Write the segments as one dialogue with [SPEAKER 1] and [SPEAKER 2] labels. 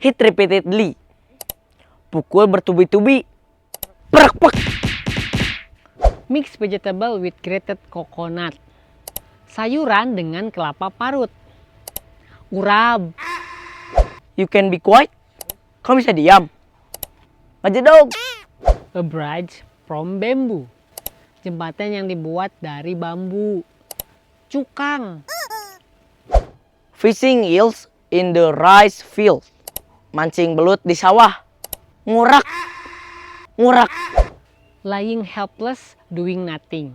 [SPEAKER 1] Hit repeatedly. Pukul bertubi-tubi. Prak prak.
[SPEAKER 2] Mix vegetable with grated coconut. Sayuran dengan kelapa parut. Urab.
[SPEAKER 1] You can be quiet. Kamu bisa diam. Ngejedog.
[SPEAKER 2] A bridge from bamboo. Jembatan yang dibuat dari bambu. Cukang.
[SPEAKER 1] Fishing eels in the rice field. Mancing belut di sawah. Ngurak. Ngurak.
[SPEAKER 2] Lying helpless, doing nothing.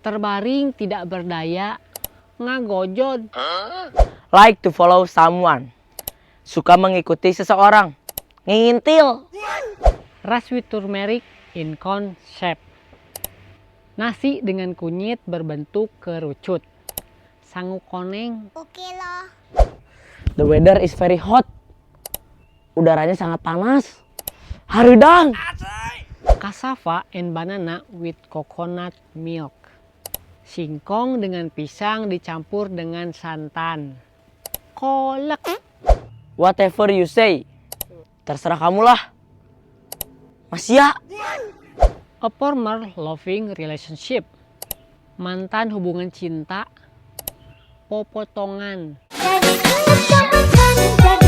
[SPEAKER 2] Terbaring tidak berdaya, ngagojod.
[SPEAKER 1] Like to follow someone. Suka mengikuti seseorang. Ngintil.
[SPEAKER 2] Rice with turmeric in cone shape. Nasi dengan kunyit berbentuk kerucut. Sangu koneng.
[SPEAKER 3] Oke loh.
[SPEAKER 1] The weather is very hot. Udaranya sangat panas. Harudang.
[SPEAKER 2] Cassava and banana with coconut milk. Singkong dengan pisang dicampur dengan santan. Kolak.
[SPEAKER 1] Whatever you say. Terserah kamulah. Mas ya.
[SPEAKER 2] A former loving relationship. Mantan hubungan cinta. Popotongan.
[SPEAKER 3] Jadi ingat kapan kan